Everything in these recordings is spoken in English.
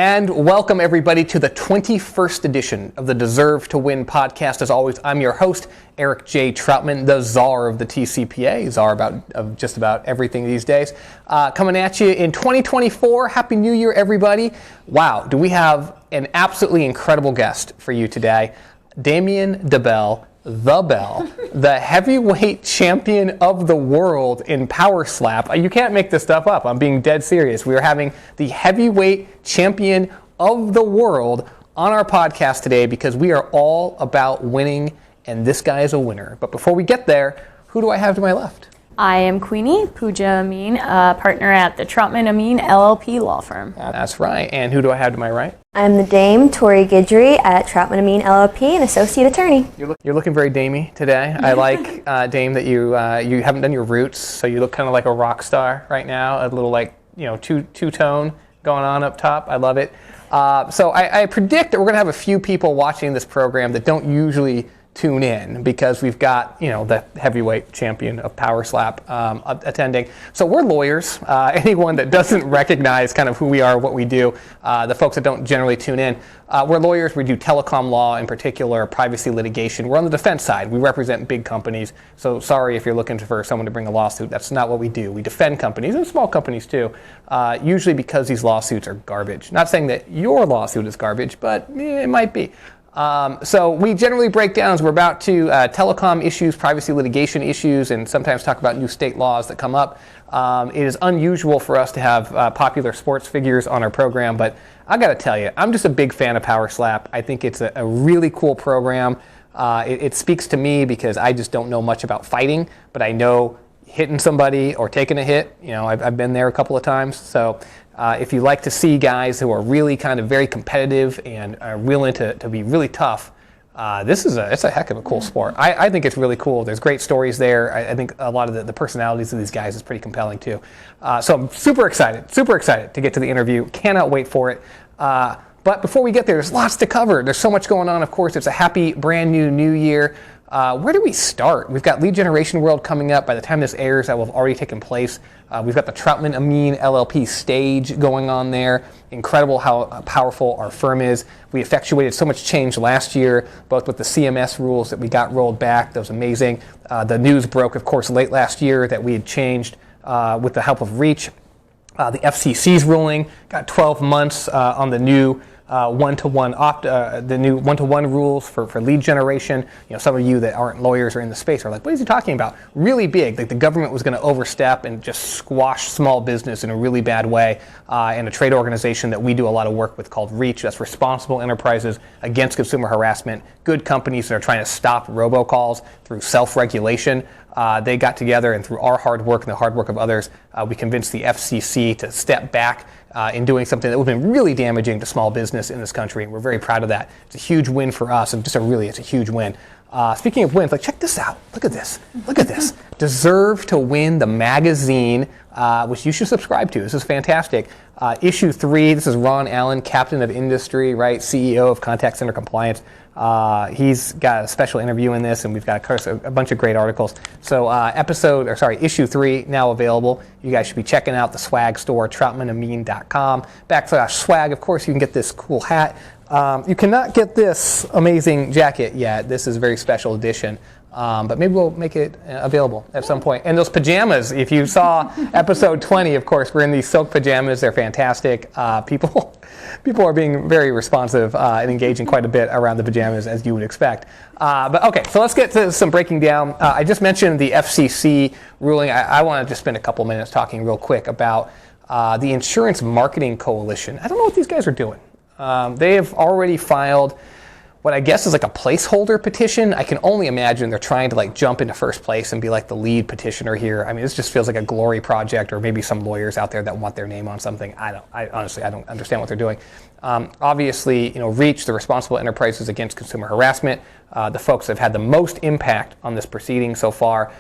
And welcome everybody to the 21st edition of the Deserve to Win podcast. As always, I'm your host, Eric J. Troutman, the czar of the TCPA, czar of just about everything these days. Coming at you in 2024. Happy New Year, everybody. Wow, do we have an absolutely incredible guest for you today. Damien Dibbell, the Bell, the heavyweight champion of the world in power slap. You can't make this stuff up. I'm being dead serious. We are having the heavyweight champion of the world on our podcast today because we are all about winning, and this guy is a winner. But before we get there, who do I have to my left? I am Queenie Pooja Amin, a partner at the Troutman Amin LLP law firm. That's right. And who do I have to my right? I'm the Dame, Tori Guidry at Troutman Amin LLP, an associate attorney. You're looking very damey today. I like, Dame, that you haven't done your roots, so you look kind of like a rock star right now, a little like, two-tone going on up top. I love it. So I predict that we're going to have a few people watching this program that don't usually tune in because we've got, the heavyweight champion of power slap attending. So we're lawyers. Anyone that doesn't recognize kind of who we are, what we do, the folks that don't generally tune in, we're lawyers. We do telecom law, in particular, privacy litigation. We're on the defense side. We represent big companies. So sorry if you're looking for someone to bring a lawsuit. That's not what we do. We defend companies and small companies too, usually because these lawsuits are garbage. Not saying that your lawsuit is garbage, but it might be. So we generally break down as we're about to telecom issues, privacy litigation issues, and sometimes talk about new state laws that come up. It is unusual for us to have popular sports figures on our program, but I got to tell you, I'm just a big fan of Power Slap. I think it's a really cool program. It speaks to me because I just don't know much about fighting, but I know hitting somebody or taking a hit. I've been there a couple of times. So if you like to see guys who are really kind of very competitive and are willing to be really tough, it's a heck of a cool sport. I think it's really cool. There's great stories there. I think a lot of the personalities of these guys is pretty compelling too. So I'm super excited to get to the interview. Cannot wait for it. But before we get there, there's lots to cover. There's so much going on, of course. It's a happy, brand new year. Where do we start? We've got Lead Generation World coming up. By the time this airs, that will have already taken place. We've got the Troutman Amin LLP stage going on there. Incredible how powerful our firm is. We effectuated so much change last year, both with the CMS rules that we got rolled back. That was amazing. The news broke, of course, late last year that we had changed with the help of Reach. The FCC's ruling got 12 months on the new one-to-one rules for lead generation. Some of you that aren't lawyers or in the space are like, what is he talking about? Really big. Like the government was going to overstep and just squash small business in a really bad way. And a trade organization that we do a lot of work with called Reach, that's Responsible Enterprises Against Consumer Harassment. Good companies that are trying to stop robocalls through self-regulation. They got together, and through our hard work and the hard work of others, we convinced the FCC to step back in doing something that would have been really damaging to small business in this country. And we're very proud of that. It's a huge win for us, and it's a huge win. Speaking of wins, check this out. Look at this. Deserve to Win, the magazine, which you should subscribe to. This is fantastic. Issue 3, this is Ron Allen, Captain of Industry, right? CEO of Contact Center Compliance. He's got a special interview in this, and we've got, of course, a bunch of great articles. So issue 3 now available. You guys should be checking out the swag store, troutmanamin.com/swag. Of course, you can get this cool hat. You cannot get this amazing jacket yet. This is a very special edition. But maybe we'll make it available at some point. And those pajamas, if you saw episode 20, of course, we're in these silk pajamas. They're fantastic. People are being very responsive and engaging quite a bit around the pajamas, as you would expect. But okay, so let's get to some breaking down. I just mentioned the FCC ruling. I want to just spend a couple minutes talking real quick about the Insurance Marketing Coalition. I don't know what these guys are doing. They have already filed what I guess is like a placeholder petition. I can only imagine they're trying to jump into first place and be like the lead petitioner here. I mean, this just feels like a glory project, or maybe some lawyers out there that want their name on something. I honestly don't understand what they're doing. Obviously, Reach, the Responsible Enterprises Against Consumer Harassment, the folks that have had the most impact on this proceeding so far.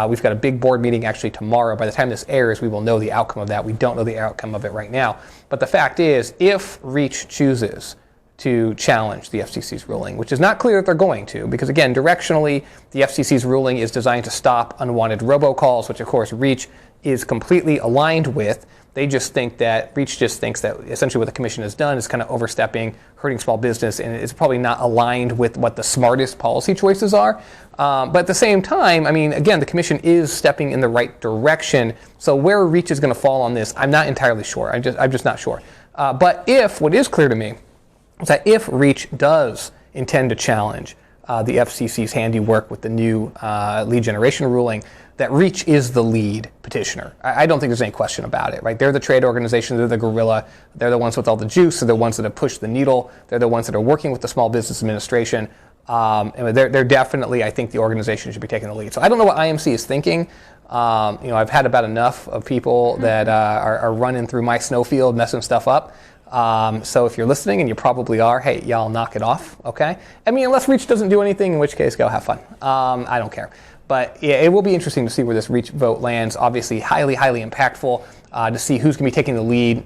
We've got a big board meeting actually tomorrow. By the time this airs, we will know the outcome of that. We don't know the outcome of it right now. But the fact is, if Reach chooses to challenge the FCC's ruling, which is not clear that they're going to, because again, directionally, the FCC's ruling is designed to stop unwanted robocalls, which of course Reach is completely aligned with. Reach just thinks that essentially what the commission has done is kind of overstepping, hurting small business, and it's probably not aligned with what the smartest policy choices are. But at the same time, I mean, again, the commission is stepping in the right direction. So where Reach is going to fall on this, I'm not entirely sure. I'm just not sure. But what is clear to me is that if Reach does intend to challenge the FCC's handiwork with the new lead generation ruling, that Reach is the lead petitioner. I don't think there's any question about it, right? They're the trade organization, they're the gorilla, they're the ones with all the juice, they're the ones that have pushed the needle, they're the ones that are working with the Small Business Administration, and they're definitely, I think the organization should be taking the lead. So I don't know what IMC is thinking. I've had about enough of people that are running through my snowfield, messing stuff up. So if you're listening, and you probably are, hey, y'all knock it off, okay? I mean, unless Reach doesn't do anything, in which case, go have fun. I don't care. But yeah, it will be interesting to see where this Reach vote lands. Obviously, highly, highly impactful to see who's going to be taking the lead,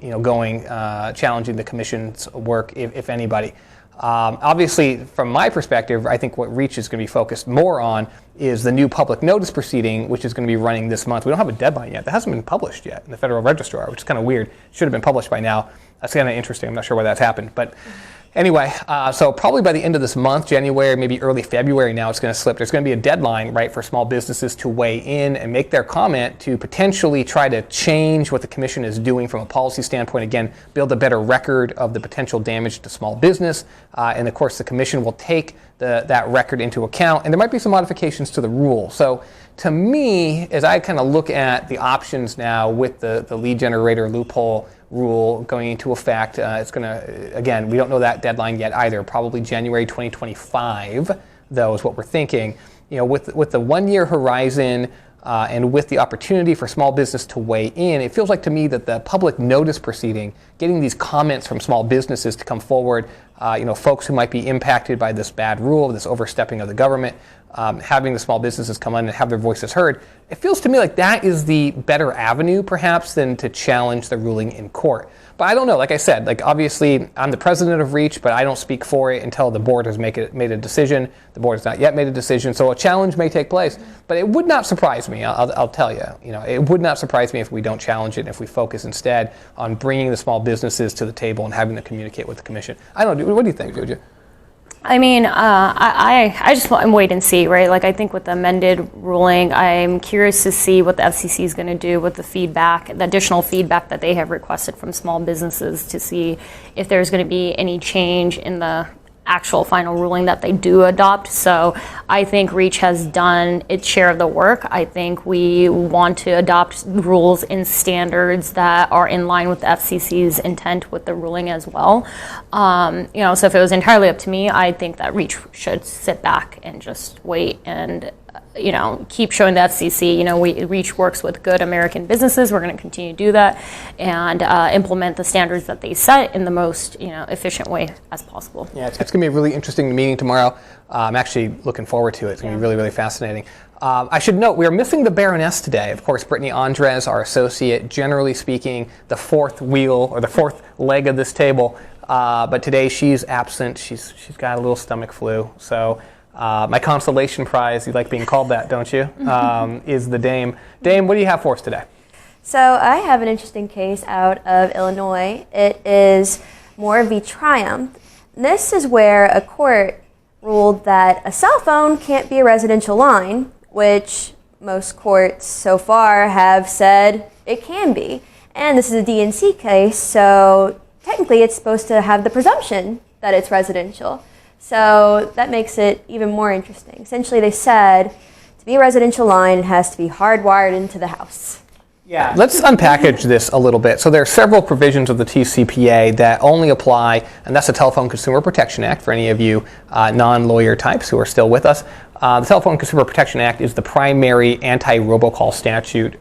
challenging the commission's work, if anybody. Obviously, from my perspective, I think what Reach is going to be focused more on is the new public notice proceeding, which is going to be running this month. We don't have a deadline yet. That hasn't been published yet in the Federal Register, which is kind of weird. It should have been published by now. That's kind of interesting. I'm not sure why that's happened. But anyway, so probably by the end of this month, January, maybe early February now, it's going to slip. There's going to be a deadline, right, for small businesses to weigh in and make their comment to potentially try to change what the commission is doing from a policy standpoint. Again, build a better record of the potential damage to small business. And of course, the commission will take that record into account. And there might be some modifications to the rule. So to me, as I kind of look at the options now with the lead generator loophole rule going into effect, it's going to, again, we don't know that deadline yet either. Probably January 2025, though, is what we're thinking. With the 1 year horizon and with the opportunity for small business to weigh in, it feels like to me that the public notice proceeding, getting these comments from small businesses to come forward, folks who might be impacted by this bad rule, this overstepping of the government, having the small businesses come in and have their voices heard, it feels to me like that is the better avenue, perhaps, than to challenge the ruling in court. But I don't know. Like I said, obviously, I'm the president of Reach, but I don't speak for it until the board has made a decision. The board has not yet made a decision, so a challenge may take place. But it would not surprise me. I'll tell you. It would not surprise me if we don't challenge it, and if we focus instead on bringing the small businesses to the table and having to communicate with the commission. I don't know. What do you think, Jojo? I mean, I just want to wait and see, right? I think with the amended ruling, I'm curious to see what the FCC is going to do with the feedback, the additional feedback that they have requested from small businesses, to see if there's going to be any change in the actual final ruling that they do adopt. So I think Reach has done its share of the work. I think we want to adopt rules and standards that are in line with the FCC's intent with the ruling as well. So if it was entirely up to me, I think that Reach should sit back and just wait and keep showing the FCC, Reach works with good American businesses. We're going to continue to do that and implement the standards that they set in the most, efficient way as possible. Yeah, it's going to be a really interesting meeting tomorrow. I'm actually looking forward to it. It's going to be really, really fascinating. I should note, we are missing the Baroness today. Of course, Brittany Andres, our associate, generally speaking, the fourth wheel or the fourth leg of this table. But today she's absent. She's got a little stomach flu. So my consolation prize, you like being called that, don't you, is the Dame. Dame, what do you have for us today? So I have an interesting case out of Illinois. It is Moore v. Triumph. This is where a court ruled that a cell phone can't be a residential line, which most courts so far have said it can be. And this is a DNC case, so technically it's supposed to have the presumption that it's residential. So that makes it even more interesting. Essentially, they said to be a residential line, it has to be hardwired into the house. Yeah. Let's unpackage this a little bit. So there are several provisions of the TCPA that only apply, and that's the Telephone Consumer Protection Act for any of you non-lawyer types who are still with us. The Telephone Consumer Protection Act is the primary anti-robocall statute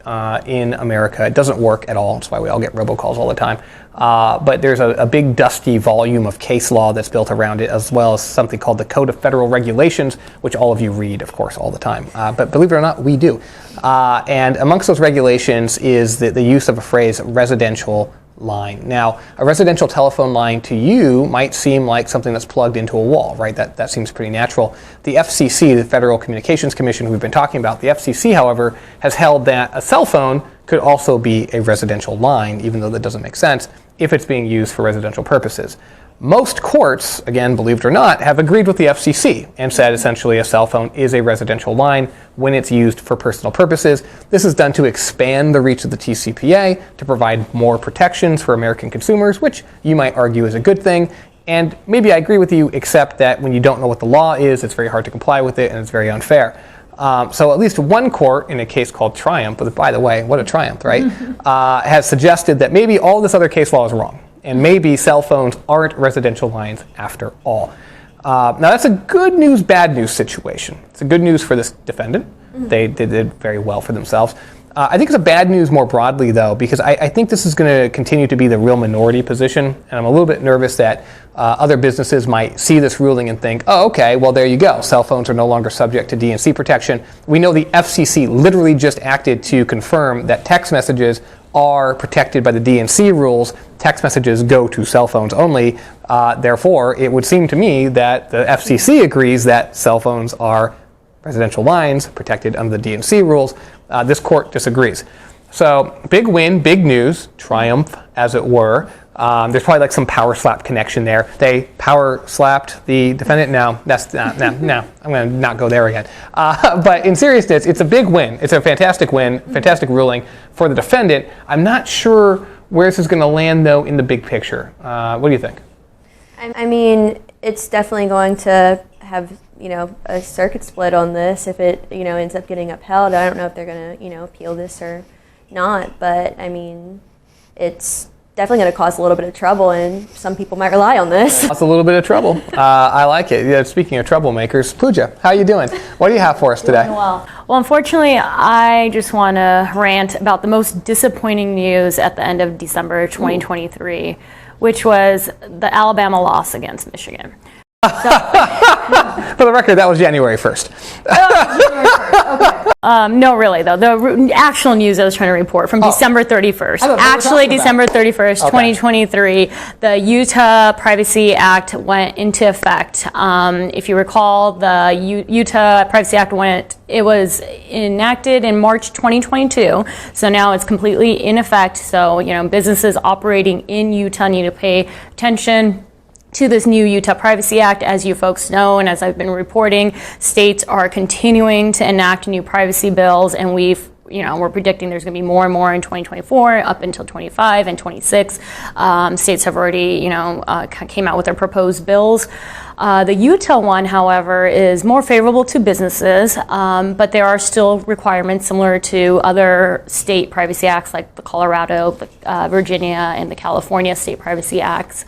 in America. It doesn't work at all. That's why we all get robocalls all the time. But there's a big dusty volume of case law that's built around it, as well as something called the Code of Federal Regulations, which all of you read, of course, all the time. But believe it or not, we do. And amongst those regulations is the use of a phrase residential line. Now, a residential telephone line to you might seem like something that's plugged into a wall, right? That seems pretty natural. The FCC, the Federal Communications Commission, who we've been talking about, the FCC, however, has held that a cell phone could also be a residential line, even though that doesn't make sense, if it's being used for residential purposes. Most courts, again, believe it or not, have agreed with the FCC and said essentially a cell phone is a residential line when it's used for personal purposes. This is done to expand the reach of the TCPA to provide more protections for American consumers, which you might argue is a good thing. And maybe I agree with you, except that when you don't know what the law is, it's very hard to comply with it and it's very unfair. So at least one court in a case called Triumph, but by the way, what a triumph, right, has suggested that maybe all this other case law is wrong. And maybe cell phones aren't residential lines after all. Now that's a good news, bad news situation. It's a good news for this defendant. They did very well for themselves. I think it's a bad news more broadly, though, because I think this is going to continue to be the real minority position. And I'm a little bit nervous that other businesses might see this ruling and think, oh, okay, well, there you go. Cell phones are no longer subject to DNC protection. We know the FCC literally just acted to confirm that text messages are protected by the DNC rules. Text messages go to cell phones only. Therefore, it would seem to me that the FCC agrees that cell phones are residential lines protected under the DNC rules. This court disagrees. So big win, big news, triumph, as it were. There's probably like some power slap connection there. They power slapped the defendant. No, I'm going to not go there again. But in seriousness, it's a big win. It's a fantastic win, fantastic ruling for the defendant. I'm not sure where this is going to land, though, in the big picture. What do you think? I mean, it's definitely going to have, a circuit split on this if it, ends up getting upheld. I don't know if they're going to, appeal this or not, but I mean, it's definitely going to cause a little bit of trouble, and some people might rely on this. That's a little bit of trouble. I like it. Yeah, speaking of troublemakers, Pooja, how are you doing? What do you have for us today? Well, unfortunately, I just want to rant about the most disappointing news at the end of December 2023, which was the Alabama loss against Michigan. For the record, that was January 1st. January 1st. Okay. No, really, though. The actual news I was trying to report from December 31st. Actually, December 31st, 2023, the Utah Privacy Act went into effect. If you recall, the Utah Privacy Act was enacted in March 2022. So now it's completely in effect. So, businesses operating in Utah need to pay attention to this new Utah Privacy Act. As you folks know, and as I've been reporting, states are continuing to enact new privacy bills, and we're predicting there's going to be more and more in 2024 up until 25 and 26. States have already, came out with their proposed bills. The Utah one, however, is more favorable to businesses, but there are still requirements similar to other state privacy acts like the Colorado, Virginia, and the California state privacy acts.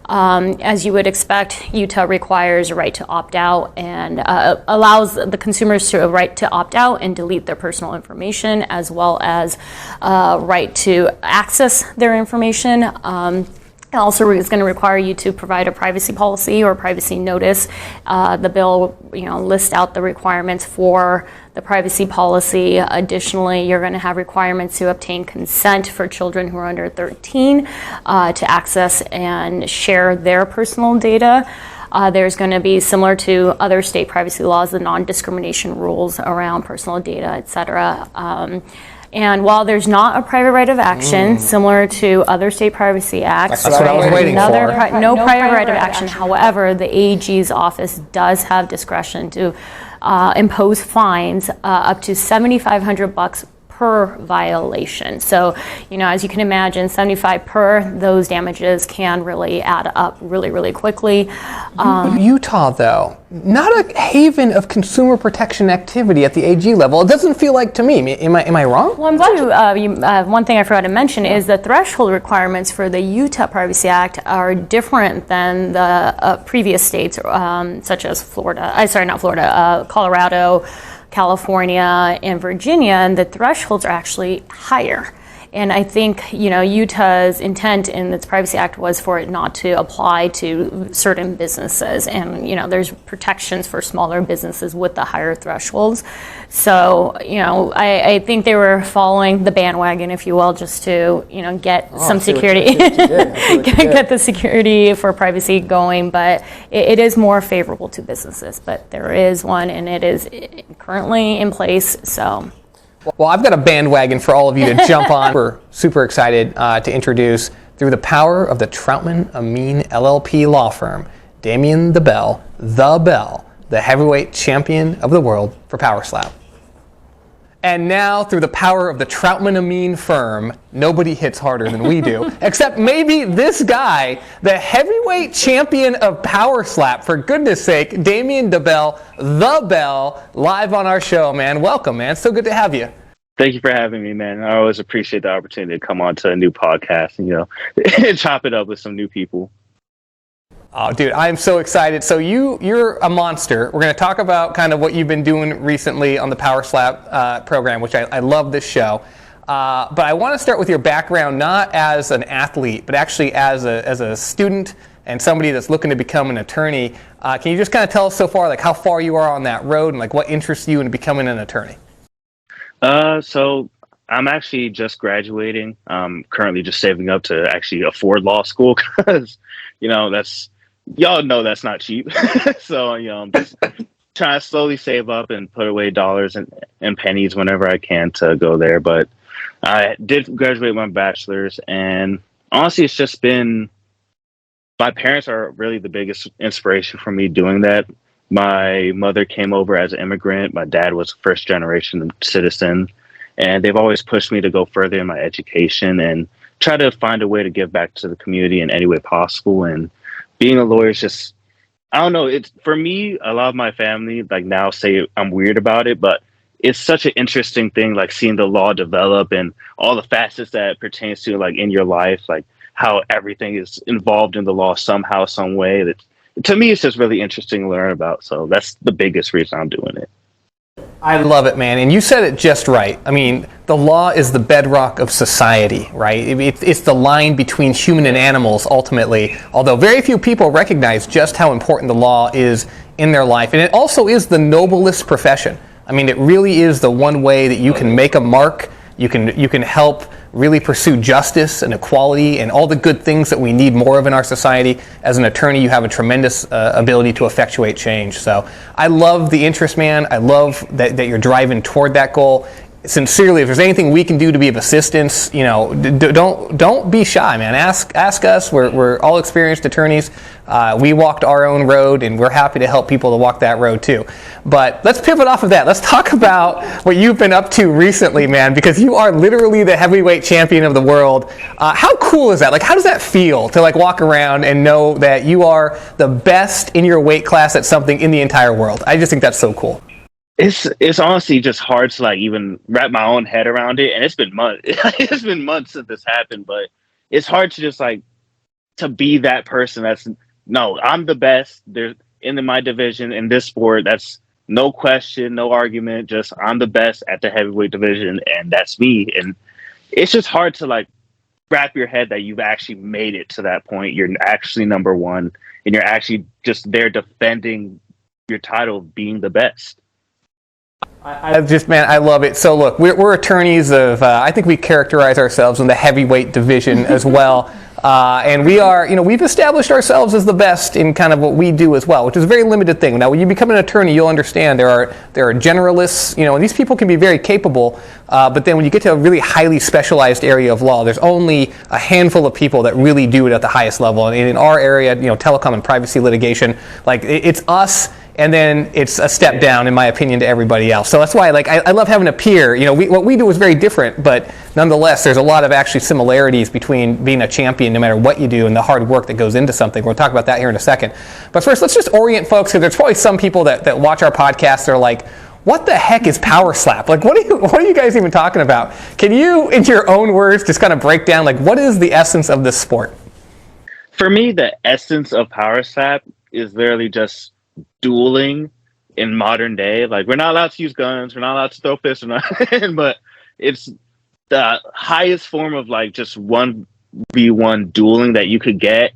As you would expect, Utah requires a right to opt out and allows the consumers to a right to opt out and delete their personal information, as well as right to access their information. It also is going to require you to provide a privacy policy or privacy notice. The bill, lists out the requirements for the privacy policy. Additionally, you're going to have requirements to obtain consent for children who are under 13 to access and share their personal data. There's going to be, similar to other state privacy laws, the non-discrimination rules around personal data, et cetera. And while there's not a private right of action, similar to other state privacy acts, that's what I was waiting for. No private right of action. However, the AG's office does have discretion to impose fines up to $7,500 per violation. So, as you can imagine, 75 per, those damages can really add up really, really quickly. Utah, though, not a haven of consumer protection activity at the AG level. It doesn't feel like to me. Am I wrong? Well, I'm glad you, one thing I forgot to mention is the threshold requirements for the Utah Privacy Act are different than the previous states, such as Colorado, California, and Virginia, and the thresholds are actually higher. And I think, Utah's intent in its Privacy Act was for it not to apply to certain businesses. And, there's protections for smaller businesses with the higher thresholds. So, I think they were following the bandwagon, if you will, just to, get some security, get the security for privacy going. But it is more favorable to businesses. But there is one, and it is currently in place. So. Well, I've got a bandwagon for all of you to jump on. We're super excited to introduce, through the power of the Troutman Amin LLP law firm, Damien Dibbell, the Bell, the heavyweight champion of the world for Power Slap. And now, through the power of the Troutman Amin firm, nobody hits harder than we do, except maybe this guy, the heavyweight champion of Power Slap, for goodness sake, Damien Dibbell, the Bell, live on our show, man. Welcome, man. So good to have you. Thank you for having me, man. I always appreciate the opportunity to come on to a new podcast and, chop it up with some new people. Oh, dude, I'm so excited. So you're a monster. We're going to talk about kind of what you've been doing recently on the Power Slap program, which I love this show. But I want to start with your background, not as an athlete, but actually as a student and somebody that's looking to become an attorney. Can you just kind of tell us so far, like how far you are on that road and like what interests you in becoming an attorney? So I'm actually just graduating. I'm currently just saving up to actually afford law school because, y'all know that's not cheap. So, I'm just trying to slowly save up and put away dollars and pennies whenever I can to go there. But I did graduate my bachelor's, and honestly, it's just been, my parents are really the biggest inspiration for me doing that. My mother came over as an immigrant. My dad was a first generation citizen, and they've always pushed me to go further in my education and try to find a way to give back to the community in any way possible. And being a lawyer is just, I don't know, it's, for me, a lot of my family like now say I'm weird about it, but it's such an interesting thing, like seeing the law develop and all the facets that it pertains to, like in your life, like how everything is involved in the law somehow, some way. That to me, it's just really interesting to learn about. So that's the biggest reason I'm doing it. I love it, man. And you said it just right. I mean, the law is the bedrock of society, right? It's the line between human and animals, ultimately, although very few people recognize just how important the law is in their life. And it also is the noblest profession. I mean, it really is the one way that you can make a mark. You can help really pursue justice and equality and all the good things that we need more of in our society. As an attorney, you have a tremendous ability to effectuate change. So I love the interest, man. I love that you're driving toward that goal. Sincerely, if there's anything we can do to be of assistance, don't be shy, man. Ask us. We're all experienced attorneys. We walked our own road, and we're happy to help people to walk that road too. But let's pivot off of that. Let's talk about what you've been up to recently, man, because you are literally the heavyweight champion of the world. How cool is that? Like, how does that feel to like walk around and know that you are the best in your weight class at something in the entire world? I just think that's so cool. It's honestly just hard to like even wrap my own head around it, and it's been months. It's been months since this happened, but it's hard to just like to be that person. No, I'm the best. There's in my division in this sport. That's no question, no argument. Just I'm the best at the heavyweight division, and that's me. And it's just hard to like wrap your head that you've actually made it to that point. You're actually number one, and you're actually just there defending your title of being the best. I love it. So look, we're attorneys of, I think we characterize ourselves in the heavyweight division as well. And we are, we've established ourselves as the best in kind of what we do as well, which is a very limited thing. Now, when you become an attorney, you'll understand there are generalists, and these people can be very capable, but then when you get to a really highly specialized area of law, there's only a handful of people that really do it at the highest level. And in our area, telecom and privacy litigation, like it's us. And then it's a step down, in my opinion, to everybody else. So that's why, I love having a peer. What we do is very different, but nonetheless, there's a lot of actually similarities between being a champion, no matter what you do, and the hard work that goes into something. We'll talk about that here in a second. But first, let's just orient folks, because there's probably some people that watch our podcast. They're like, "What the heck is Power Slap? Like, what are you guys even talking about?" Can you, in your own words, just kind of break down, what is the essence of this sport? For me, the essence of Power Slap is literally just dueling in modern day. Like, we're not allowed to use guns, we're not allowed to throw fists or nothing, but it's the highest form of like just 1v1 dueling that you could get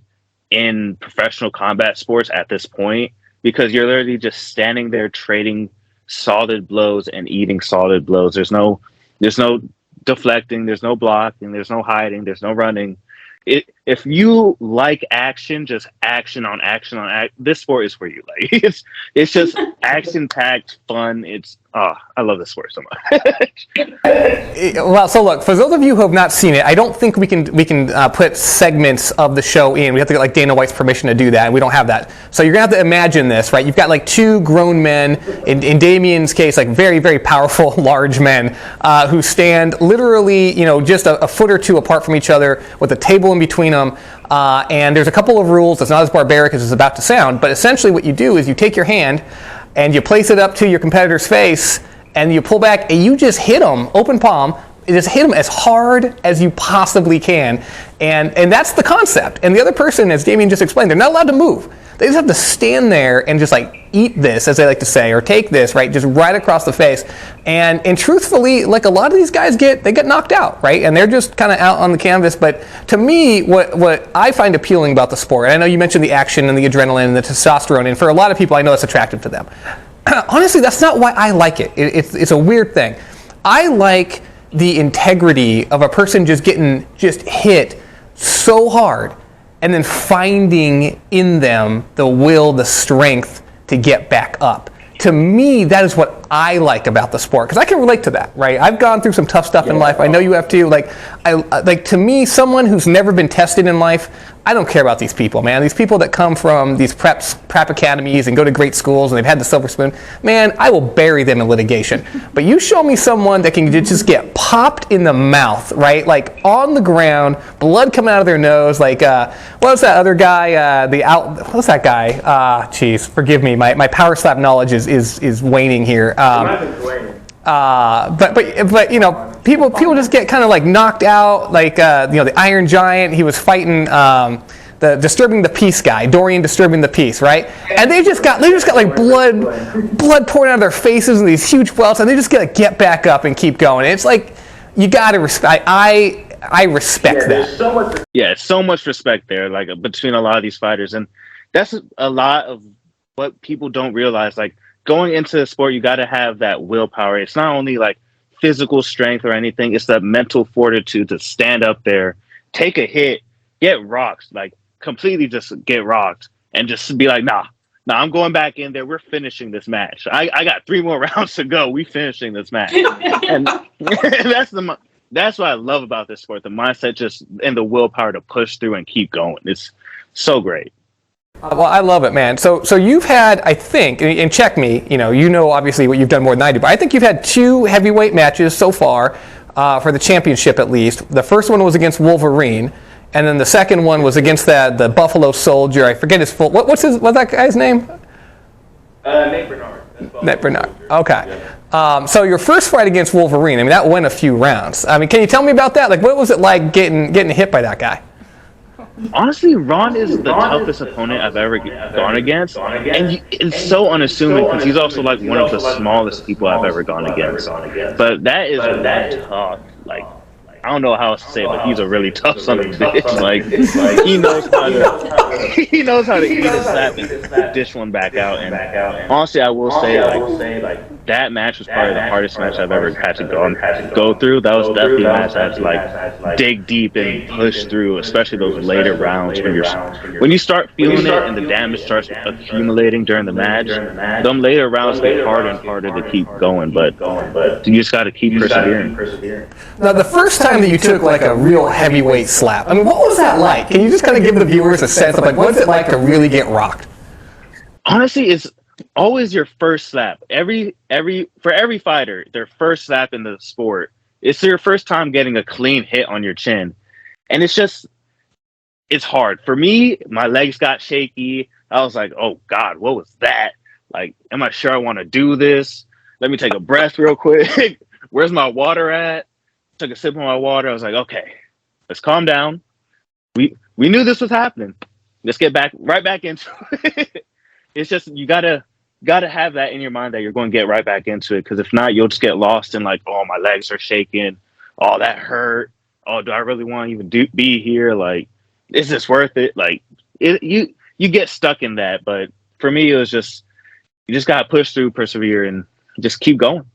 in professional combat sports at this point, because you're literally just standing there trading solid blows and eating solid blows. There's no deflecting, there's no blocking, there's no hiding, there's no running. If you like action, just action on action on act, this sport is for you. Like it's just action packed fun. I love this sport so much. Well, so look, for those of you who have not seen it, I don't think we can put segments of the show in. We have to get like Dana White's permission to do that, and we don't have that. So you're gonna have to imagine this, right? You've got like two grown men, in Damien's case, like very, very powerful, large men who stand literally, just a foot or two apart from each other with a table in between them. And there's a couple of rules. It's not as barbaric as it's about to sound, but essentially what you do is you take your hand and you place it up to your competitor's face, and you pull back, and you just hit them, open palm, you just hit them as hard as you possibly can. And that's the concept. And the other person, as Damien just explained, they're not allowed to move. They just have to stand there and just like eat this, as they like to say, or take this, right, just right across the face. And truthfully, like a lot of these guys they get knocked out, right? And they're just kind of out on the canvas. But to me, what I find appealing about the sport, and I know you mentioned the action and the adrenaline and the testosterone, and for a lot of people, I know it's attractive to them. Honestly, that's not why I like it. It's a weird thing. I like the integrity of a person just getting hit so hard and then finding in them the will, the strength to get back up. To me, that is what I like about the sport, because I can relate to that, right? I've gone through some tough stuff in life. I know you have too. Like to me, someone who's never been tested in life, I don't care about these people, man. These people that come from these prep academies and go to great schools and they've had the silver spoon, man, I will bury them in litigation. But you show me someone that can just get popped in the mouth, right? Like on the ground, blood coming out of their nose. Like what's that other guy? What's that guy? Geez, forgive me. My power slap knowledge is waning here. But people just get kind of like knocked out, like the Iron Giant. He was fighting the Disturbing the Peace guy, Dorian Disturbing the Peace, right? And they just got like blood pouring out of their faces and these huge welts, and they just gotta get back up and keep going. And it's like you gotta respect. I respect that. So much respect there, like between a lot of these fighters, and that's a lot of what people don't realize. Like going into the sport, you got to have that willpower. It's not only like physical strength or anything; it's that mental fortitude to stand up there, take a hit, get rocked, like completely just get rocked, and just be like, nah, I'm going back in there. We're finishing this match. I got 3 more rounds to go. We finishing this match, and that's what I love about this sport: the mindset, just and the willpower to push through and keep going. It's so great. Well, I love it, man. So you've had, I think, and check me, you know obviously what you've done more than I do, but I think you've had 2 heavyweight matches so far for the championship at least. The first one was against Wolverine, and then the second one was against the Buffalo Soldier. I forget his full, what's that guy's name? Nate Bernard. Nate Bernard. Okay. So your first fight against Wolverine, I mean, that went a few rounds. I mean, can you tell me about that? Like, what was it like getting hit by that guy? Honestly, Ron is the toughest opponent I've ever gone against, and it's so unassuming because he's also like one of the smallest people I've ever gone against. But that is one tough, like, I don't know how else to say it, but he's a really tough son of a bitch. Like he knows how to eat a slap and dish one back out. And honestly, I will say like that match was probably the hardest match I've ever had to go through. That was definitely a match I had to like dig deep and push through, especially those later rounds when you start feeling it and the damage starts accumulating during the match. Them later rounds get harder and harder to keep going, but you just got to keep persevering. Now, the first time that you took like a real heavyweight slap, I mean, what was that like? Can you just kind of give the viewers a sense of like what's it like to really get rocked? Honestly, it's always your first slap. For every fighter, their first slap in the sport, it's your first time getting a clean hit on your chin, and it's hard. For me, my legs got shaky. I was like, oh God, what was that? Like, am I sure I want to do this? Let me take a breath real quick. Where's my water at? Took a sip of my water. I was like, okay, let's calm down. We knew this was happening. Let's get right back into it. It's just you gotta have that in your mind that you're going to get right back into it, because if not, you'll just get lost in like, oh, my legs are shaking, oh, that hurt. Oh, do I really want to even be here? Like, is this worth it? Like, you get stuck in that. But for me, it was just, you just got to push through, persevere, and just keep going.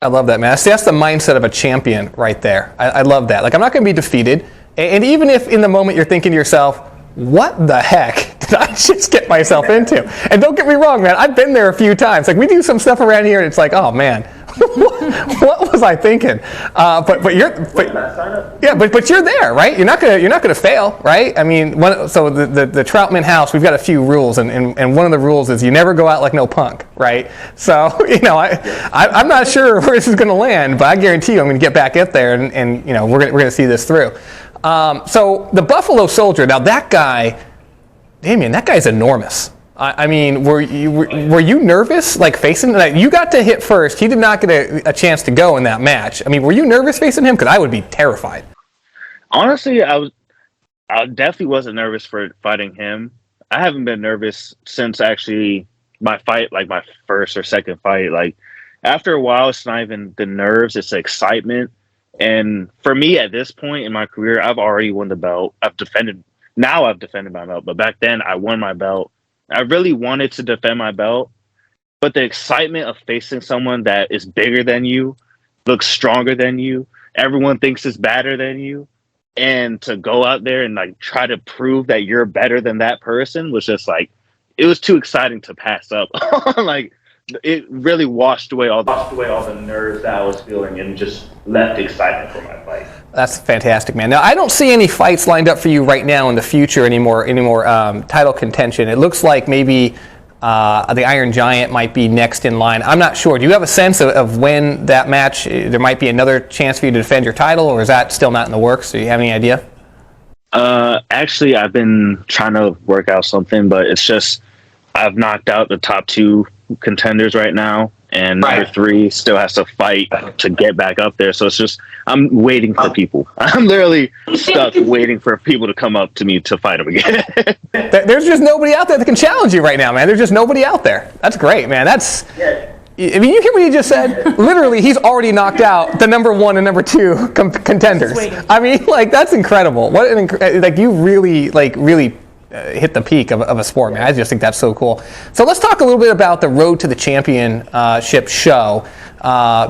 I love that, man. See, that's the mindset of a champion right there. I love that. Like, I'm not going to be defeated. And even if in the moment you're thinking to yourself, what the heck did I just get myself into? And don't get me wrong, man. I've been there a few times. Like, we do some stuff around here, and it's like, oh, man, what was I thinking? But you're there, right? You're not gonna fail, right? I mean, so the Troutman house, we've got a few rules, and one of the rules is you never go out like no punk, right? So I'm not sure where this is gonna land, but I guarantee you I'm gonna get back up there, and we're gonna see this through. So the Buffalo Soldier, now that guy, Damien, that guy's enormous. I mean, were you nervous, like facing? Like, you got to hit first. He did not get a chance to go in that match. I mean, were you nervous facing him? Because I would be terrified. Honestly, I definitely wasn't nervous for fighting him. I haven't been nervous since actually my fight, like my first or second fight. Like, after a while, it's not even the nerves; it's the excitement. And for me, at this point in my career, I've already won the belt. I've defended my belt, but back then I won my belt. I really wanted to defend my belt, but the excitement of facing someone that is bigger than you, looks stronger than you, everyone thinks is better than you, and to go out there and like try to prove that you're better than that person was just like, it was too exciting to pass up. Like, it really washed away all the nerves that I was feeling and just left excitement for my fight. That's fantastic, man. Now, I don't see any fights lined up for you right now in the future anymore title contention. It looks like maybe the Iron Giant might be next in line. I'm not sure. Do you have a sense of when that match, there might be another chance for you to defend your title, or is that still not in the works? Do you have any idea? Actually, I've been trying to work out something, but it's just I've knocked out the top two contenders right now, and number three still has to fight to get back up there. So it's just, I'm waiting for people. I'm literally stuck waiting for people to come up to me to fight them again. There's just nobody out there that can challenge you right now, man. There's just nobody out there. That's great, man. I mean, you hear what he just said? Literally, he's already knocked out the number one and number two contenders. I mean, like, that's incredible. You really hit the peak of a sport, man. I just think that's so cool. So let's talk a little bit about the Road to the Championship show,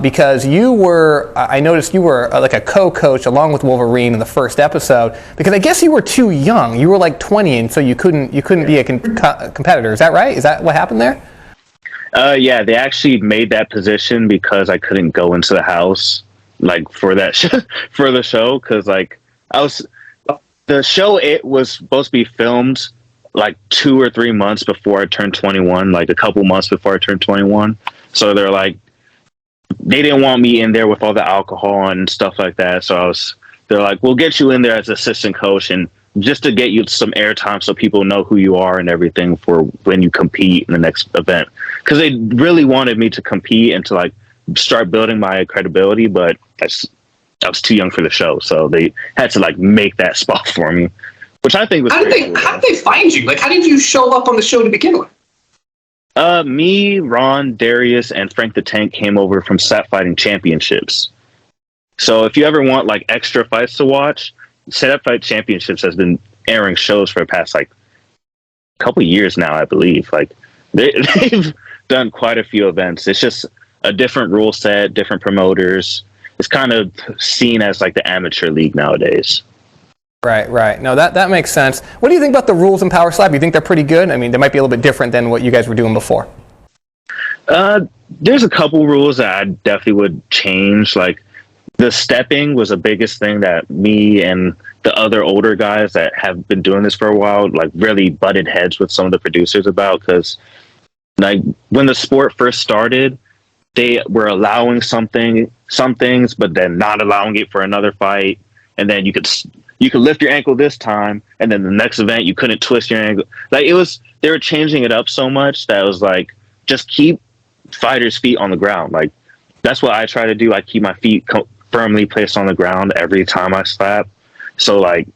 because I noticed you were like a co-coach along with Wolverine in the first episode, because I guess you were too young. You were like 20, and so you couldn't be a competitor. Is that right? Is that what happened there? Yeah, they actually made that position because I couldn't go into the house, like, for that for the show, because like the show, it was supposed to be filmed like 2 or 3 months before I turned 21, like a couple months before I turned 21. So they didn't want me in there with all the alcohol and stuff like that. So they're like, we'll get you in there as assistant coach, and just to get you some airtime so people know who you are and everything for when you compete in the next event. Because they really wanted me to compete and to like start building my credibility, but I was too young for the show, so they had to like make that spot for me, which I think was. How did they find you? Like, how did you show up on the show to begin with? Me, Ron, Darius, and Frank the Tank came over from Sat Fighting Championships. So if you ever want like extra fights to watch, Sat Fight Championships has been airing shows for the past like couple years now, I believe. Like they've done quite a few events. It's just a different rule set, different promoters. It's kind of seen as like the amateur league nowadays. Right. No, that makes sense. What do you think about the rules in Power Slap? You think they're pretty good? I mean, they might be a little bit different than what you guys were doing before. There's a couple rules that I definitely would change. Like the stepping was the biggest thing that me and the other older guys that have been doing this for a while, like, really butted heads with some of the producers about, because like when the sport first started, they were allowing some things, but then not allowing it for another fight. And then you could lift your ankle this time, and then the next event you couldn't twist your ankle. Like they were changing it up so much that it was like, just keep fighters' feet on the ground. Like that's what I try to do. I keep my feet firmly placed on the ground every time I slap. So like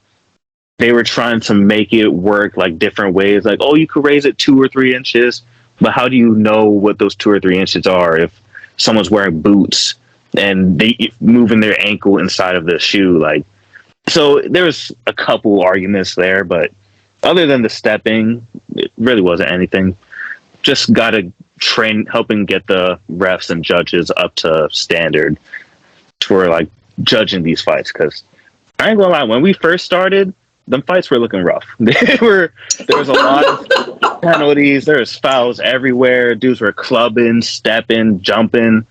they were trying to make it work like different ways. Like, oh, you could raise it 2 or 3 inches, but how do you know what those 2 or 3 inches are if someone's wearing boots and they moving their ankle inside of the shoe. Like, so there was a couple arguments there, but other than the stepping, it really wasn't anything. Just got to helping get the refs and judges up to standard for like judging these fights. Because I ain't gonna lie, when we first started, them fights were looking rough. There was a lot of penalties. There was fouls everywhere. Dudes were clubbing, stepping, jumping.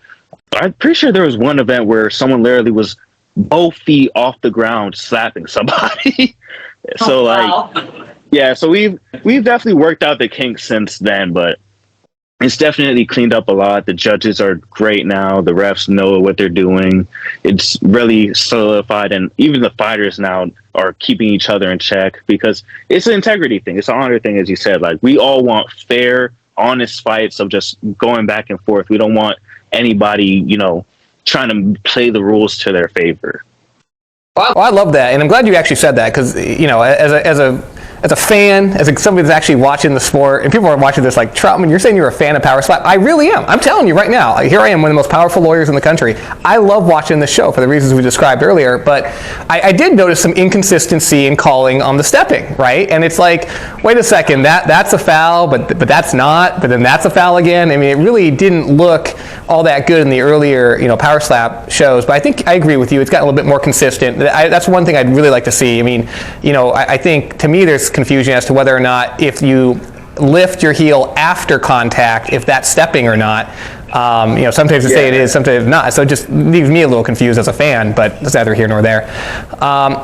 I'm pretty sure there was one event where someone literally was both feet off the ground slapping somebody. So yeah, so we've definitely worked out the kinks since then, but it's definitely cleaned up a lot. The judges are great now. The refs know what they're doing. It's really solidified, and even the fighters now are keeping each other in check because it's an integrity thing. It's an honor thing, as you said. Like, we all want fair, honest fights of just going back and forth. We don't want anybody, trying to play the rules to their favor. Well, I love that, and I'm glad you actually said that because, as a fan, as somebody that's actually watching the sport, and people are watching this like, Troutman, you're saying you're a fan of Power Slap? I really am. I'm telling you right now. Here I am, one of the most powerful lawyers in the country. I love watching the show for the reasons we described earlier, but I did notice some inconsistency in calling on the stepping, right? And it's like, wait a second, that's a foul, but that's not, but then that's a foul again. I mean, it really didn't look all that good in the earlier, Power Slap shows, but I think I agree with you. It's gotten a little bit more consistent. That's one thing I'd really like to see. I mean, I think, to me, there's confusion as to whether or not if you lift your heel after contact, if that's stepping or not. Sometimes they say it is, sometimes it's not. So it just leaves me a little confused as a fan, but it's neither here nor there.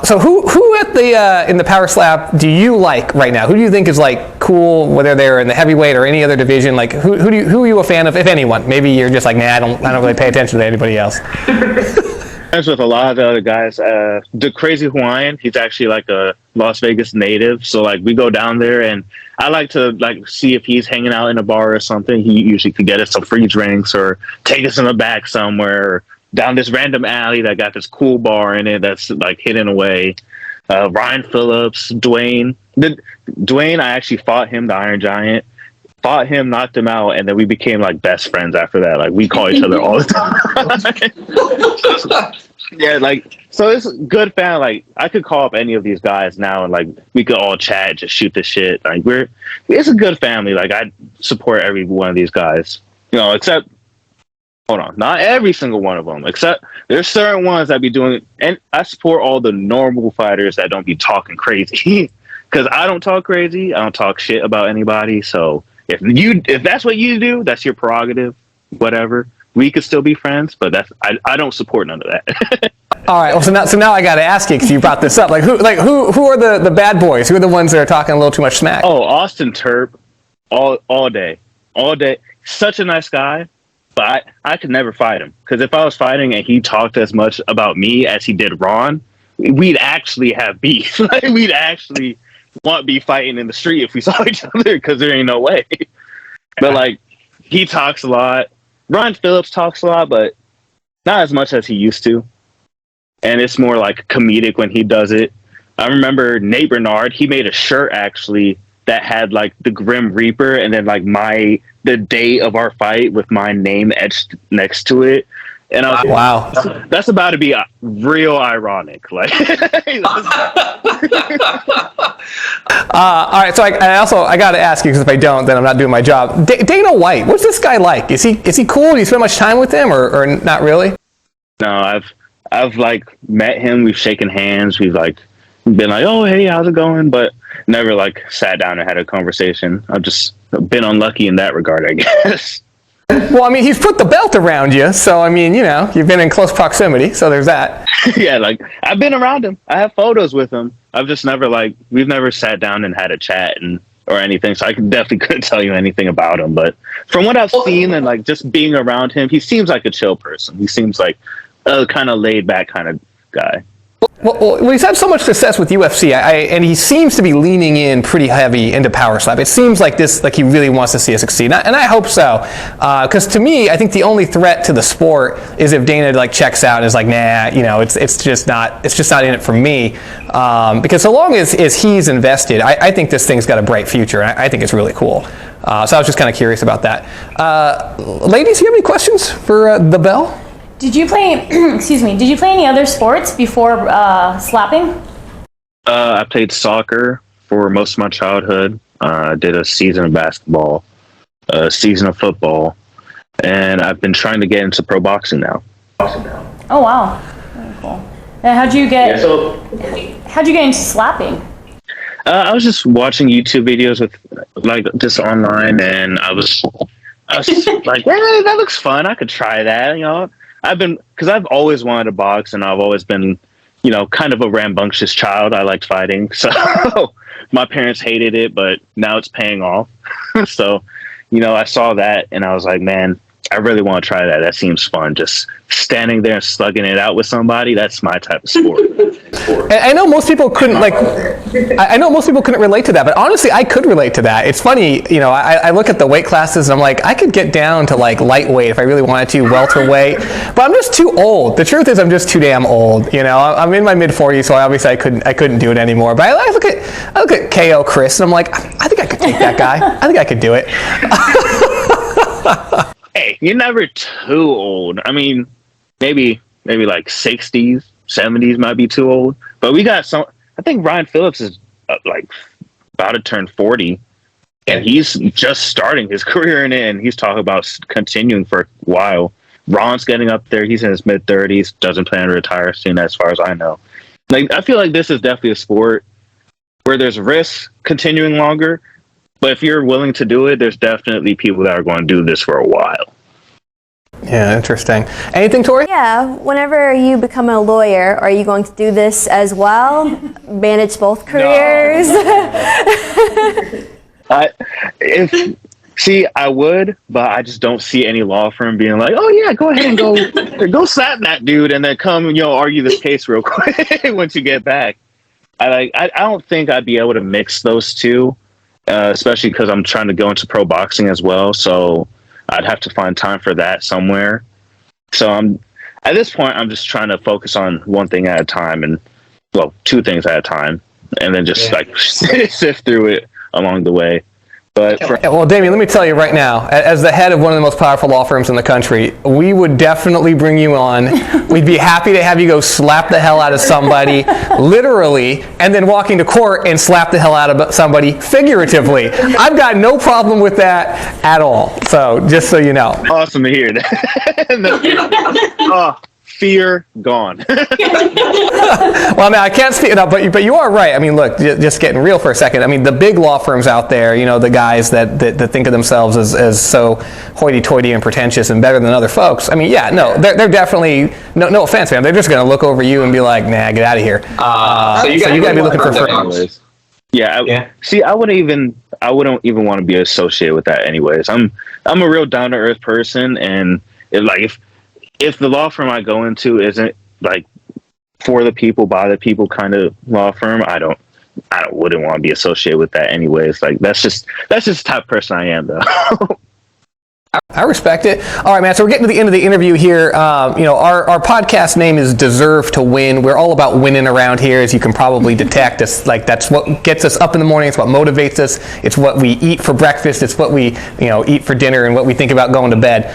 So who at in the Power Slap do you like right now? Who do you think is like cool, whether they're in the heavyweight or any other division? Like who are you a fan of, if anyone? Maybe you're just like, nah, I don't really pay attention to anybody else. Friends with a lot of the other guys. The Crazy Hawaiian, he's actually like a Las Vegas native, so like we go down there, and I like to like see if he's hanging out in a bar or something. He usually could get us some free drinks or take us in the back somewhere, or down this random alley that got this cool bar in it that's like hidden away. Ryan Phillips, Dwayne, I actually fought him, the Iron Giant. Fought him, knocked him out, and then we became like best friends after that. Like, we call each other all the time. Yeah, like, so it's a good fan. Like, I could call up any of these guys now, and like we could all chat, just shoot the shit. Like, it's a good family. Like, I support every one of these guys. Except, hold on, not every single one of them. Except there's certain ones that be doing, and I support all the normal fighters that don't be talking crazy. Because I don't talk crazy. I don't talk shit about anybody. So if that's what you do, that's your prerogative. Whatever, we could still be friends, but I don't support none of that. All right. Well, so now I got to ask you, because you brought this up. Like who are the bad boys? Who are the ones that are talking a little too much smack? Oh, Austin Terp, all day. Such a nice guy, but I could never fight him, because if I was fighting and he talked as much about me as he did Ron, we'd actually have beef. Like, we'd actually want to be fighting in the street if we saw each other, because there ain't no way. But like, he talks a lot. Ryan Phillips talks a lot, but not as much as he used to. And it's more like comedic when he does it. I remember Nate Bernard, he made a shirt actually that had like the Grim Reaper and then like the date of our fight with my name etched next to it. And I was like, wow, that's about to be real ironic. Like, all right. So I got to ask you, because if I don't, then I'm not doing my job. Dana White, what's this guy like? Is he cool? Do you spend much time with him, or not really? No, I've like met him. We've shaken hands. We've like been like, oh hey, how's it going? But never like sat down and had a conversation. I've just been unlucky in that regard, I guess. Well, I mean, he's put the belt around you, so I mean, you've been in close proximity, so there's that. Yeah, like I've been around him. I have photos with him. I've just never we've never sat down and had a chat or anything, so I definitely couldn't tell you anything about him. But from what I've seen and like just being around him, he seems like a chill person. He seems like a kind of laid back kind of guy. Well, he's had so much success with UFC, and he seems to be leaning in pretty heavy into Power Slap. It seems like he really wants to see us succeed, and I hope so. Because to me, I think the only threat to the sport is if Dana like checks out and is like, nah, it's just not in it for me. Because so long as he's invested, I think this thing's got a bright future, and I think it's really cool. So I was just kind of curious about that. Ladies, do you have any questions for the Bell? Did you play? Excuse me. Did you play any other sports before slapping? I played soccer for most of my childhood. Did a season of basketball, a season of football, and I've been trying to get into pro boxing now. Oh wow, very cool. And how'd you get into slapping? I was just watching YouTube videos with like just online, and I was like, yeah, that looks fun. I could try that. You know, because I've always wanted to box, and I've always been, you know, kind of a rambunctious child. I liked fighting, so my parents hated it, but now it's paying off. So, you know, I saw that, and I was like, man, I really want to try that. That seems fun. Just standing there and slugging it out with somebody. That's my type of sport. I know most people couldn't relate to that, but honestly, I could relate to that. It's funny, you know, I look at the weight classes and I'm like, I could get down to like lightweight if I really wanted to, welterweight, but I'm just too old. The truth is I'm just too damn old. You know, I'm in my mid 40s, so obviously I couldn't do it anymore. But I look at KO Chris and I'm like, I think I could take that guy. I think I could do it. Hey, you're never too old. I mean, maybe like 60s, 70s might be too old. But we got some. I think Ryan Phillips is like about to turn 40, and he's just starting his career in it, and he's talking about continuing for a while. Ron's getting up there. He's in his mid 30s. Doesn't plan to retire soon, as far as I know. Like, I feel like this is definitely a sport where there's risk continuing longer. But if you're willing to do it, there's definitely people that are going to do this for a while. Yeah, interesting. Anything, Tori? Yeah, whenever you become a lawyer, are you going to do this as well? Manage both careers? I would, but I just don't see any law firm being like, oh yeah, go ahead and go slap that dude and then come, you know, argue this case real quick once you get back. I don't think I'd be able to mix those two. Especially because I'm trying to go into pro boxing as well, so I'd have to find time for that somewhere. So at this point, I'm just trying to focus on one thing at a time, and two things at a time, and then just like sift through it along the way. But well, Damien, let me tell you right now, as the head of one of the most powerful law firms in the country, we would definitely bring you on. We'd be happy to have you go slap the hell out of somebody, literally, and then walk into court and slap the hell out of somebody, figuratively. I've got no problem with that at all. So, just so you know. Awesome to hear that. Fear gone. Well, now I can't speak it up, but you are right. I mean, look, just getting real for a second. I mean, the big law firms out there, you know, the guys that think of themselves as so hoity-toity and pretentious and better than other folks. I mean, yeah, no, they're definitely no offense, man. They're just going to look over you and be like, nah, get out of here. So you got to be looking for friends. Yeah. See, I wouldn't even want to be associated with that, anyways. I'm a real down-to-earth person, and if the law firm I go into isn't like for the people, by the people kind of law firm, I wouldn't want to be associated with that anyways. Like that's just the type of person I am, though. I respect it. All right, man. So we're getting to the end of the interview here. You know, our podcast name is Deserve to Win. We're all about winning around here, as you can probably detect. It's like that's what gets us up in the morning. It's what motivates us. It's what we eat for breakfast. It's what we eat for dinner, and what we think about going to bed.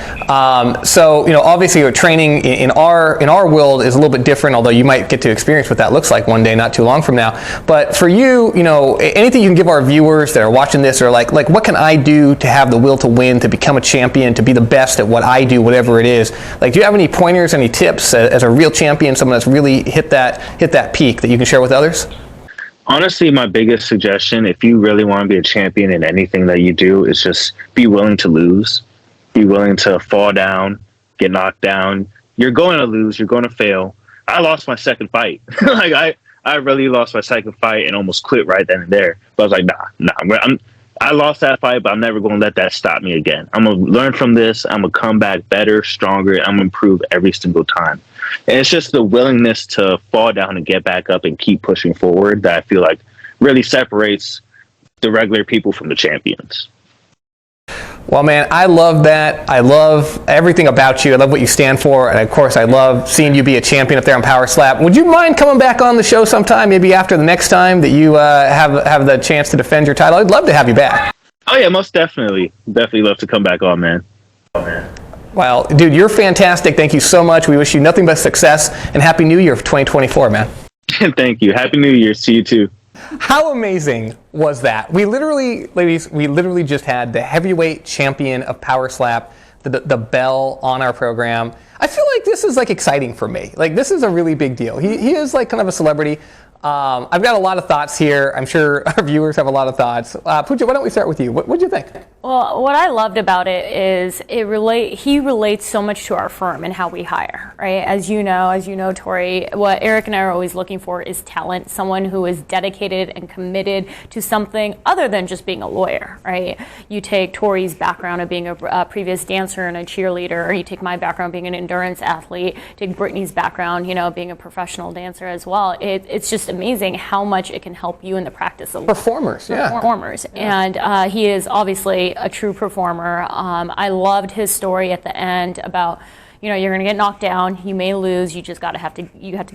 So obviously, your training in our world is a little bit different. Although you might get to experience what that looks like one day, not too long from now. But for you, anything you can give our viewers that are watching this, or like what can I do to have the will to win, to become a champion, to be the best at what I do, whatever it is. Like, do you have any pointers, any tips as a real champion, someone that's really hit that peak that you can share with others? Honestly, my biggest suggestion, if you really want to be a champion in anything that you do, is just be willing to lose. Be willing to fall down, get knocked down. You're going to lose. You're going to fail. I lost my second fight. I really lost my second fight and almost quit right then and there. But I was like, nah. I lost that fight, but I'm never going to let that stop me again. I'm going to learn from this. I'm going to come back better, stronger, and I'm going to improve every single time. And it's just the willingness to fall down and get back up and keep pushing forward that I feel like really separates the regular people from the champions. Well, man, I love that. I love everything about you. I love what you stand for. And, of course, I love seeing you be a champion up there on Power Slap. Would you mind coming back on the show sometime, maybe after the next time that you have the chance to defend your title? I'd love to have you back. Oh, yeah, most definitely. Definitely love to come back on, man. Well, dude, you're fantastic. Thank you so much. We wish you nothing but success and Happy New Year of 2024, man. Thank you. Happy New Year. See you too. How amazing was that? We literally, ladies, just had the heavyweight champion of Power Slap, the Bell, on our program. I feel like this is like exciting for me. Like, this is a really big deal. He is like kind of a celebrity. I've got a lot of thoughts here. I'm sure our viewers have a lot of thoughts. Pooja, why don't we start with you? What do you think? Well, what I loved about it is he relates so much to our firm and how we hire, right? As you know, Tori, what Eric and I are always looking for is talent, someone who is dedicated and committed to something other than just being a lawyer, right? You take Tori's background of being a previous dancer and a cheerleader, or you take my background being an endurance athlete, take Brittany's background, being a professional dancer as well. It's just amazing how much it can help you in the practice of performers. And he is obviously a true performer. I loved his story at the end about, you're going to get knocked down, you may lose, you just have to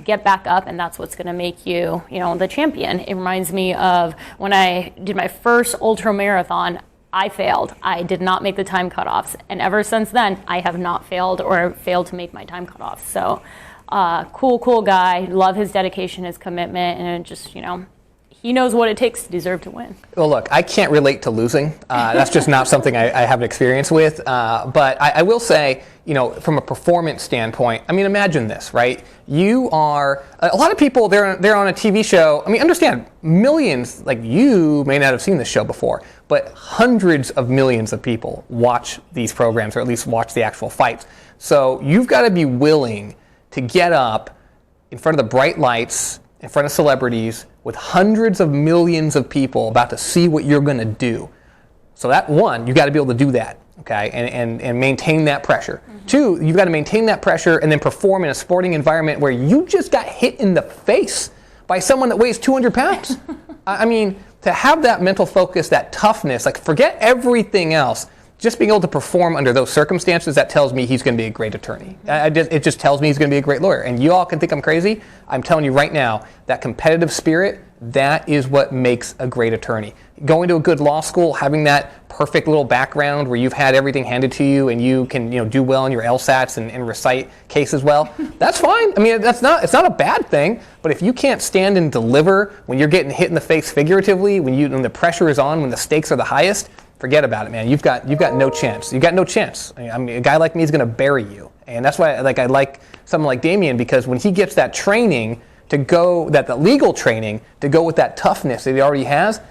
get back up, and that's what's going to make you, the champion. It reminds me of when I did my first ultra marathon. I failed. I did not make the time cutoffs, and ever since then, I have not failed to make my time cutoffs. So, cool guy. Love his dedication, his commitment, and just, he knows what it takes to deserve to win. Well, look, I can't relate to losing. That's just not something I have an experience with. But I will say, from a performance standpoint, I mean, imagine this, right? You are, a lot of people, they're on a TV show. I mean, understand, millions, like you may not have seen this show before, but hundreds of millions of people watch these programs, or at least watch the actual fights. So you've got to be willing to get up in front of the bright lights, in front of celebrities, with hundreds of millions of people about to see what you're going to do. So that, one, you've got to be able to do that, okay, and maintain that pressure. Mm-hmm. Two, you've got to maintain that pressure and then perform in a sporting environment where you just got hit in the face by someone that weighs 200 pounds. I mean, to have that mental focus, that toughness, like forget everything else. Just being able to perform under those circumstances, that tells me he's going to be a great attorney. It just tells me he's going to be a great lawyer. And you all can think I'm crazy. I'm telling you right now, that competitive spirit, that is what makes a great attorney. Going to a good law school, having that perfect little background where you've had everything handed to you and you can do well in your LSATs and recite cases well, that's fine. I mean, it's not a bad thing. But if you can't stand and deliver when you're getting hit in the face figuratively, when the pressure is on, when the stakes are the highest, forget about it, man. You've got no chance. You've got no chance. I mean, a guy like me is going to bury you, and that's why I like someone like Damien, because when he gets that training to go, the legal training to go with that toughness that he already has,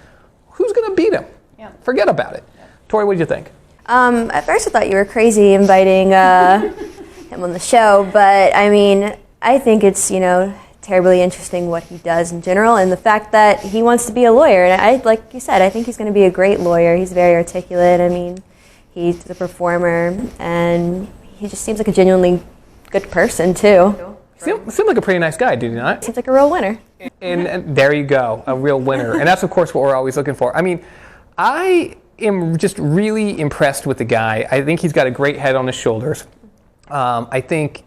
who's going to beat him? Yeah. Forget about it. Yeah. Tori, what did you think? At first, I thought you were crazy inviting him on the show, but I mean, I think it's terribly interesting what he does in general, and the fact that he wants to be a lawyer. And like you said, I think he's going to be a great lawyer. He's very articulate. I mean, he's a performer, and he just seems like a genuinely good person too. Seems like a pretty nice guy, did he not? Seems like a real winner. And there you go, a real winner. And that's, of course, what we're always looking for. I mean, I am just really impressed with the guy. I think he's got a great head on his shoulders. I think,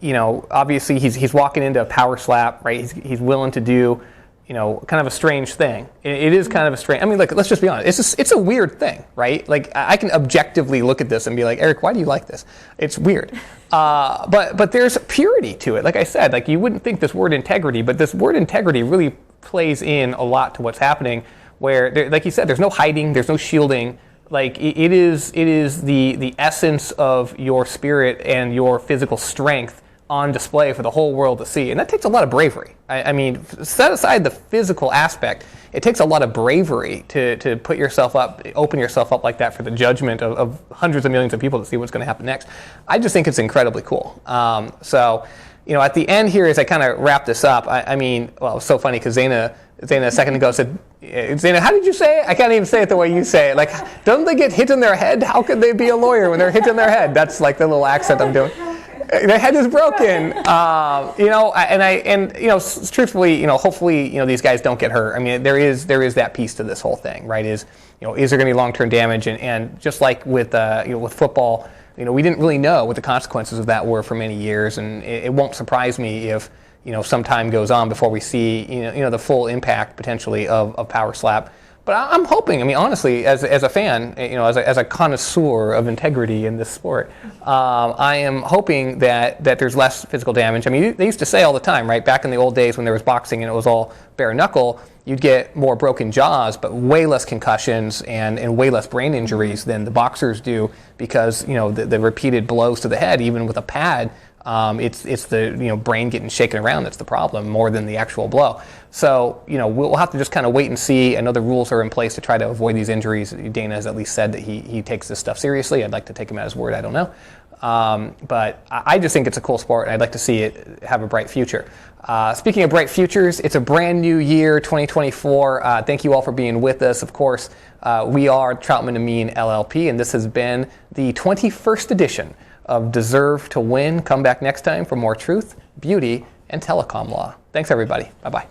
obviously he's walking into a power slap, right? He's willing to do, kind of a strange thing. It is kind of a strange, I mean, look, let's just be honest. It's a weird thing, right? Like, I can objectively look at this and be like, Eric, why do you like this? It's weird. But there's purity to it. Like I said, like you wouldn't think this word integrity, but this word integrity really plays in a lot to what's happening where, like you said, there's no hiding, there's no shielding. Like it is the essence of your spirit and your physical strength on display for the whole world to see, and that takes a lot of bravery. I mean, set aside the physical aspect, it takes a lot of bravery to put yourself up, open yourself up like that for the judgment of hundreds of millions of people to see what's going to happen next. I just think it's incredibly cool. So, at the end here, as I kind of wrap this up, I mean, well, it's so funny because Zaina a second ago said, Zaina, how did you say it? I can't even say it the way you say it. Like, don't they get hit in their head? How could they be a lawyer when they're hit in their head? That's like the little accent I'm doing. Their head is broken, truthfully, hopefully, these guys don't get hurt. I mean, there is that piece to this whole thing, right? Is there going to be long-term damage? And just like with football, we didn't really know what the consequences of that were for many years, and it won't surprise me if some time goes on before we see the full impact potentially of power slap. But I'm hoping, I mean, honestly, as a fan, as a connoisseur of integrity in this sport, I am hoping that there's less physical damage. I mean, they used to say all the time, right, back in the old days when there was boxing and it was all bare knuckle, you'd get more broken jaws, but way less concussions and way less brain injuries than the boxers do because, the repeated blows to the head, even with a pad, it's the brain getting shaken around that's the problem more than the actual blow. So we'll have to just kind of wait and see. I know the rules are in place to try to avoid these injuries. Dana has at least said that he takes this stuff seriously. I'd like to take him at his word. I don't know, but I just think it's a cool sport, and I'd like to see it have a bright future. Speaking of bright futures, it's a brand new year, 2024. Thank you all for being with us. Of course, we are Troutman Amin LLP, and this has been the 21st edition of Deserve to Win. Come back next time for more truth, beauty, and telecom law. Thanks, everybody. Bye-bye.